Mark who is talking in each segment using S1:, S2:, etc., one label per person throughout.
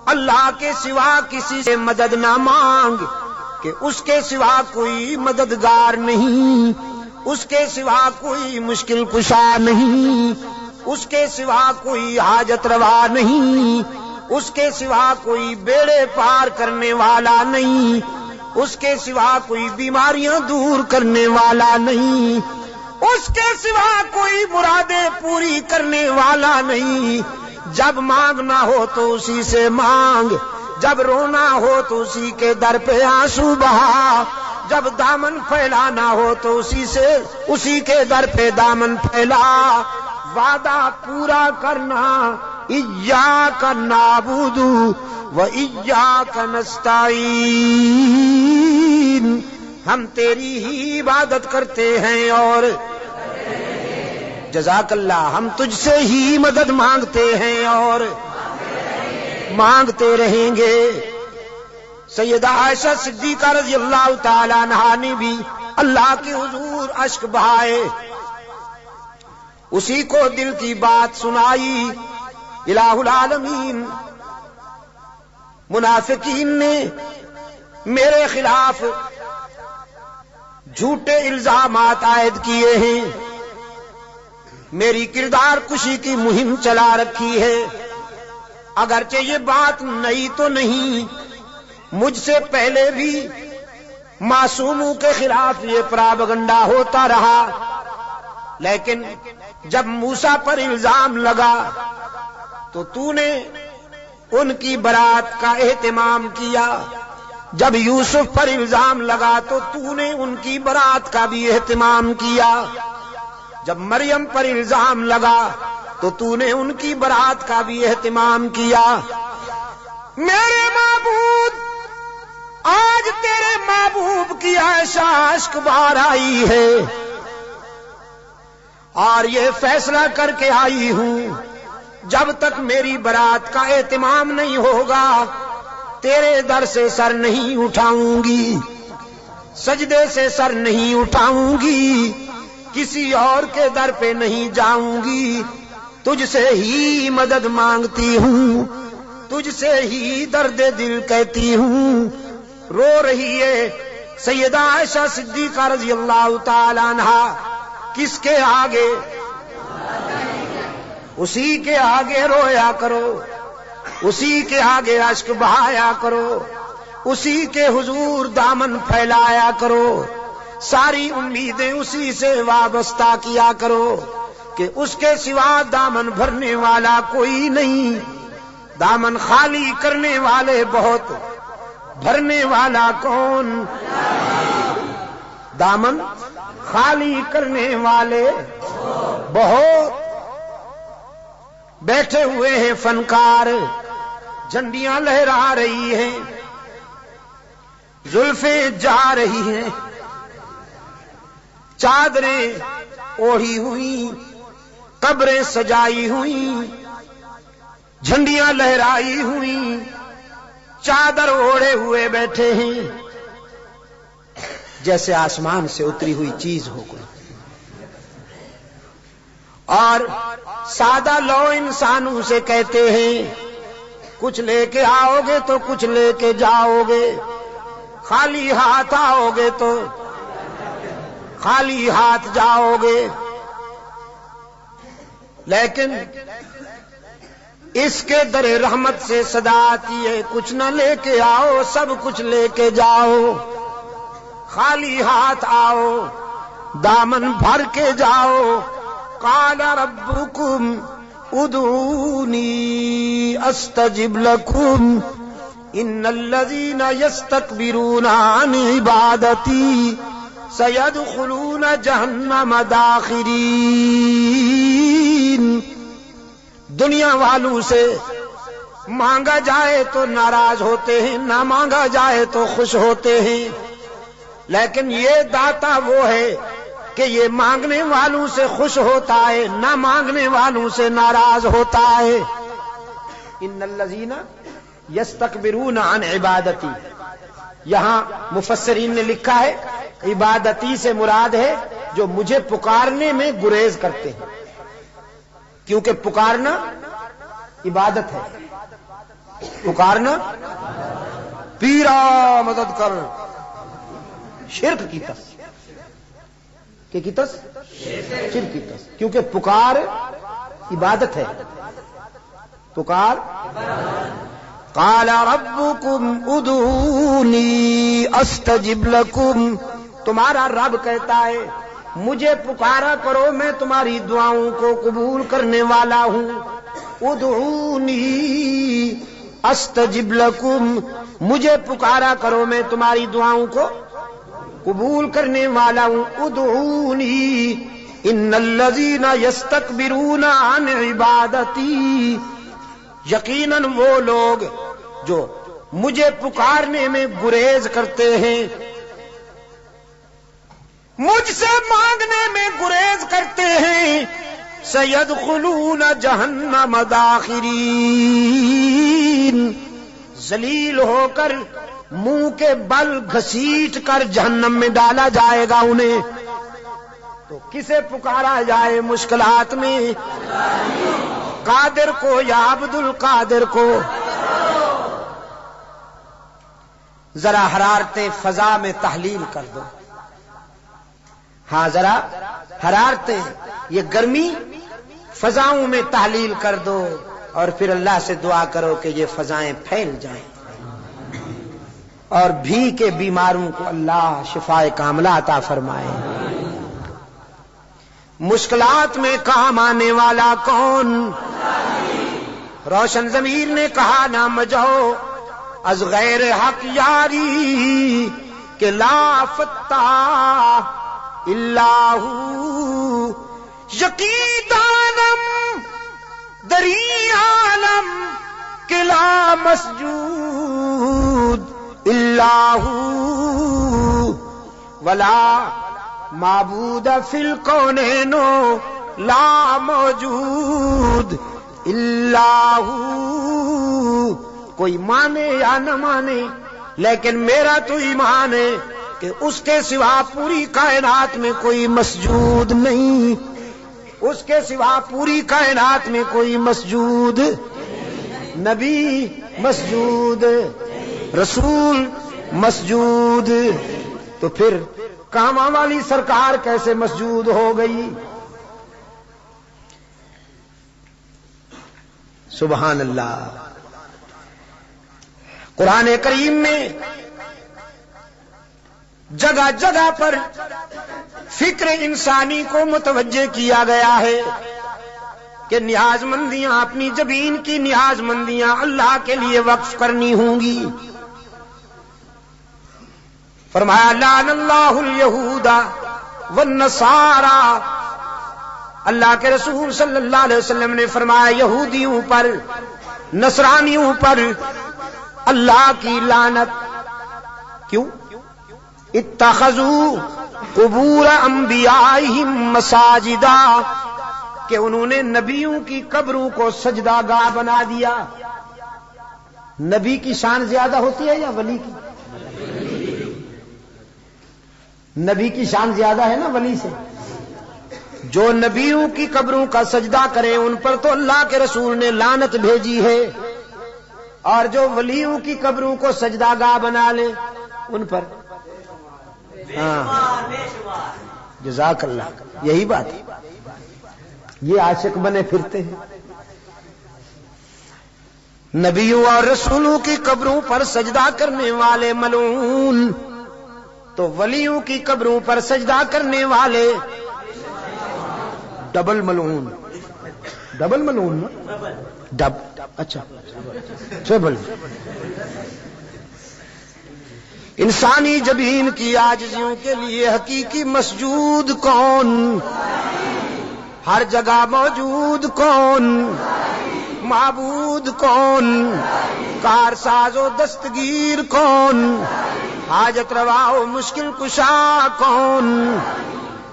S1: اللہ کے سوا کسی سے مدد نہ مانگ کہ اس کے سوا کوئی مددگار نہیں، اس کے سوا کوئی مشکل کشا نہیں، اس کے سوا کوئی حاجت روا نہیں، اس کے سوا کوئی بیڑے پار کرنے والا نہیں، اس کے سوا کوئی بیماریاں دور کرنے والا نہیں، اس کے سوا کوئی مرادیں پوری کرنے والا نہیں۔ جب مانگنا ہو تو اسی سے مانگ، جب رونا ہو تو اسی کے در پہ آنسو بہا، جب دامن پھیلانا ہو تو اسی کے در پہ دامن پھیلا۔ وعدہ پورا کرنا، ایاک نعبد و ایاک نستعین، ہم تیری ہی عبادت کرتے ہیں اور جزاک اللہ، ہم تجھ سے ہی مدد مانگتے ہیں اور مانگتے رہیں گے۔ سیدہ عائشہ صدیقہ رضی اللہ تعالی عنہا نے بھی اللہ کے حضور اشک بہائے، اسی کو دل کی بات سنائی۔ الہ العالمین منافقین نے میرے خلاف جھوٹے الزامات عائد کیے ہیں، میری کردار کشی کی مہم چلا رکھی ہے۔ اگرچہ یہ بات نئی تو نہیں، مجھ سے پہلے بھی معصوموں کے خلاف یہ پراپگنڈا ہوتا رہا، لیکن جب موسیٰ پر الزام لگا تو نے ان کی برات کا اہتمام کیا، جب یوسف پر الزام لگا تو نے ان کی برات کا بھی اہتمام کیا، جب مریم پر الزام لگا تو نے ان کی برات کا بھی اہتمام کیا۔ میرے معبود، آج تیرے محبوب کی عائشہ اشک بار آئی ہے اور یہ فیصلہ کر کے آئی ہوں، جب تک میری برات کا اہتمام نہیں ہوگا تیرے در سے سر نہیں اٹھاؤں گی، سجدے سے سر نہیں اٹھاؤں گی، کسی اور کے در پہ نہیں جاؤں گی، تجھ سے ہی مدد مانگتی ہوں، تجھ سے ہی درد دل کہتی ہوں۔ رو رہی ہے سیدہ عائشہ صدیقہ رضی اللہ تعالی عنہا، کس کے آگے؟ اسی کے آگے رویا کرو، اسی کے آگے اشک بہایا کرو، اسی کے حضور دامن پھیلایا کرو، ساری امیدیں اسی سے وابستہ کیا کرو کہ اس کے سوا دامن بھرنے والا کوئی نہیں، دامن خالی کرنے والے بہت، بھرنے والا کون؟ دامن خالی کرنے والے بہت۔ بیٹھے ہوئے ہیں فنکار، جھنڈیاں لہرا رہی ہیں، زلفیں جا رہی ہیں، چادریں اوڑھی ہوئی، قبریں سجائی ہوئی، جھنڈیاں لہرائی ہوئی، چادر اوڑھے ہوئے بیٹھے ہیں، جیسے آسمان سے اتری ہوئی چیز ہو کوئی، اور سادہ لو انسانوں سے کہتے ہیں کچھ لے کے آؤ گے تو کچھ لے کے جاؤ گے، خالی ہاتھ آؤ گے تو خالی ہاتھ جاؤ گے، لیکن اس کے در رحمت سے صدا آتی ہے کچھ نہ لے کے آؤ، سب کچھ لے کے جاؤ، خالی ہاتھ آؤ، دامن بھر کے جاؤ۔ قال ربکم ادعونی استجب لکم ان الذین یستکبرون عن عبادتی سیدخلون جہنم داخرین۔ دنیا والوں سے مانگا جائے تو ناراض ہوتے ہیں، نہ مانگا جائے تو خوش ہوتے ہیں، لیکن یہ داتا وہ ہے کہ یہ مانگنے والوں سے خوش ہوتا ہے، نہ مانگنے والوں سے ناراض ہوتا ہے۔ ان الذین یستکبرون عن عبادتی، یہاں مفسرین نے لکھا ہے عبادتی سے مراد ہے جو مجھے پکارنے میں گریز کرتے ہیں، کیونکہ پکارنا عبادت ہے، پکارنا پیرا مدد کر، شرک کی تس، کہ کی تس شرک کی تس، کیونکہ پکار عبادت ہے، پکار قال ربکم ادعونی استجب لکم، تمہارا رب کہتا ہے مجھے پکارا کرو میں تمہاری دعاؤں کو قبول کرنے والا ہوں، ادعونی استجب لکم، مجھے پکارا کرو میں تمہاری دعاؤں کو قبول کرنے والا ہوں، ادعونی ان الذین یستکبرون عن عبادتی، یقیناً وہ لوگ جو مجھے پکارنے میں گریز کرتے ہیں، مجھ سے مانگنے میں گریز کرتے ہیں، سیدخلون جہنم داخرین، ذلیل ہو کر منہ کے بل گھسیٹ کر جہنم میں ڈالا جائے گا انہیں۔ تو کسے پکارا جائے مشکلات میں؟ قادر کو یا عبد القادر کو؟ ذرا حرارت فضا میں تحلیل کر دو، ہاں ذرا حرارتیں، یہ گرمی فضاؤں میں تحلیل کر دو، اور پھر اللہ سے دعا کرو کہ یہ فضائیں پھیل جائیں اور بھی کے بیماروں کو اللہ شفائے کاملہ عطا فرمائے۔ مشکلات میں کام آنے والا کون؟ روشن ضمیر نے کہا نہ مجھو از غیر حق یاری، کہ لا فتح اللہ یقی دانم دری عالم، کہ لا مسجود اللہ ولا معبود فی الکونین لا موجود اللہ، کوئی مانے یا نہ مانے لیکن میرا تو ایمان ہے کہ اس کے سوا پوری کائنات میں کوئی مسجود نہیں، اس کے سوا پوری کائنات میں کوئی مسجود، نبی مسجود، رسول مسجود، تو پھر کاما والی سرکار کیسے مسجود ہو گئی؟ سبحان اللہ۔ قرآن کریم میں جگہ جگہ پر فکر انسانی کو متوجہ کیا گیا ہے کہ نیاز مندیاں، اپنی جبین کی نیاز مندیاں اللہ کے لیے وقف کرنی ہوں گی۔ فرمایا لعن اللہ الیہود والنصارى، اللہ کے رسول صلی اللہ علیہ وسلم نے فرمایا یہودیوں پر، نصرانیوں پر اللہ کی لعنت۔ کیوں؟ اتخذوا قبور انبیائہم مساجدا، کہ انہوں نے نبیوں کی قبروں کو سجدہ گاہ بنا دیا۔ نبی کی شان زیادہ ہوتی ہے یا ولی کی؟ نبی کی شان زیادہ ہے نا ولی سے۔ جو نبیوں کی قبروں کا سجدہ کریں ان پر تو اللہ کے رسول نے لعنت بھیجی ہے، اور جو ولیوں کی قبروں کو سجدہ گاہ بنا لیں ان پر، ہاں جزاک اللہ، یہی بات ہے، یہ عاشق بنے پھرتے ہیں۔ نبیوں اور رسولوں کی قبروں پر سجدہ کرنے والے ملعون، تو ولیوں کی قبروں پر سجدہ کرنے والے ڈبل ملعون۔ ڈبل ملعون نا؟ ڈب، اچھا ٹریبل۔ انسانی جبین کی عاجزیوں کے لیے حقیقی مسجود کون؟ ہر جگہ موجود کون؟ معبود کون؟ کارساز و دستگیر کون؟ حاجت روا و مشکل کشا کون؟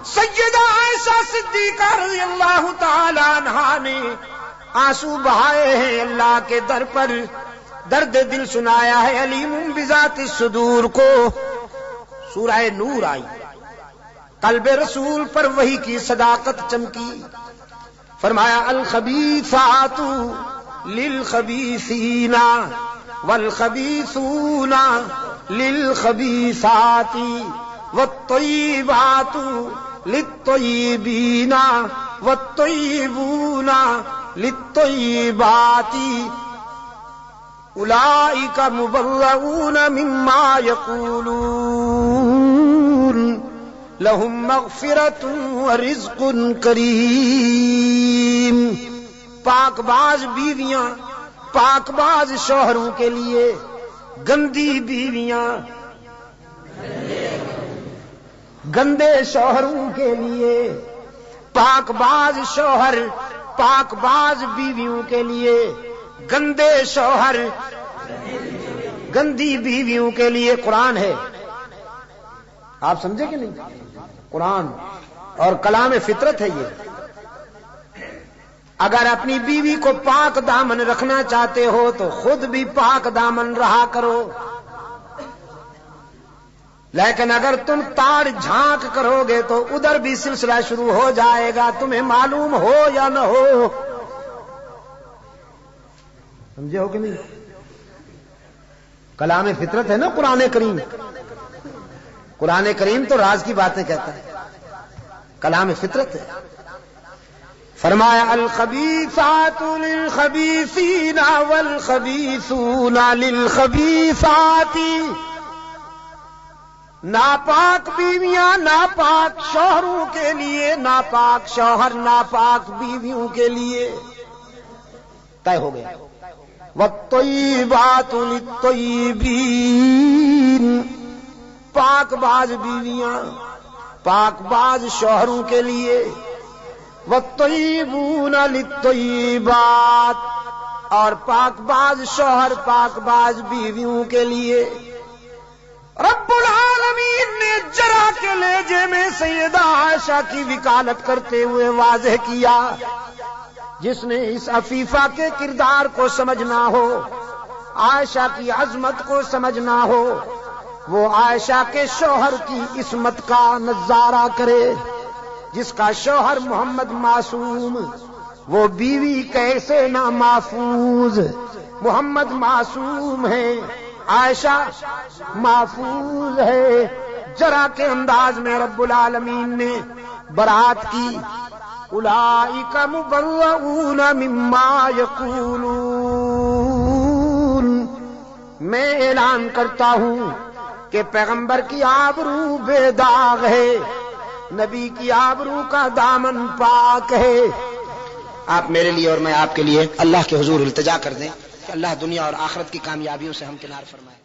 S1: سیدہ عائشہ صدیقہ رضی اللہ تعالی عنہا نے آنسو بہائے ہیں اللہ کے در پر، درد دل سنایا ہے علیم بذات الصدور کو۔ سورہ نور آئی، قلب رسول پر وحی کی صداقت چمکی، فرمایا الخبیثات للخبیثین والخبیثون للخبیثات والطیبات للطیبین والطیبون للطیبات اولئک مبرؤون مما یقولون لہم مغفرۃ ورزق کریم۔ پاک باز بیویاں پاک باز شوہروں کے لیے، گندی بیویاں گندے شوہروں کے لیے، پاک باز شوہر پاک باز بیویوں کے لیے، گندے شوہر گندی بیویوں کے لیے قرآن ہے۔ آپ سمجھے کہ نہیں؟ قرآن اور کلام فطرت ہے یہ۔ اگر اپنی بیوی کو پاک دامن رکھنا چاہتے ہو تو خود بھی پاک دامن رہا کرو، لیکن اگر تم تاڑ جھانک کرو گے تو ادھر بھی سلسلہ شروع ہو جائے گا، تمہیں معلوم ہو یا نہ ہو۔ سمجھے ہو کہ نہیں؟ کلام فطرت ہے نا قرآن کریم۔ قرآن کریم تو راز کی باتیں کہتا ہے، کلام فطرت ہے۔ فرمایا الخبیثات للخبیثین والخبیثون للخبیثات، ناپاک بیویاں ناپاک شوہروں کے لیے، ناپاک شوہر ناپاک بیویوں کے لیے، طے ہو گیا۔ والطیبات للطیبین، پاک باز بیویاں پاک باز شوہروں کے لیے، والطیبون للطیبات، اور پاک باز شوہر پاک باز بیویوں کے لیے۔ رب العالمین نے جرا کے لہجے میں سیدہ عائشہ کی وکالت کرتے ہوئے واضح کیا، جس نے اس عفیفہ کے کردار کو سمجھنا ہو، عائشہ کی عظمت کو سمجھنا ہو، وہ عائشہ کے شوہر کی عصمت کا نظارہ کرے۔ جس کا شوہر محمد معصوم، وہ بیوی کیسے نہ محفوظ۔ محمد معصوم ہے، عائشہ محفوظ ہے۔ جرا کے انداز میں رب العالمین نے برات کی، اولئک مبرؤون مما یقولون۔ میں اعلان کرتا ہوں کہ پیغمبر کی آبرو بے داغ ہے، نبی کی آبرو کا دامن پاک ہے۔ آپ میرے لیے اور میں آپ کے لیے اللہ کے حضور التجا کر دیں کہ اللہ دنیا اور آخرت کی کامیابیوں سے ہم کنار فرمائے۔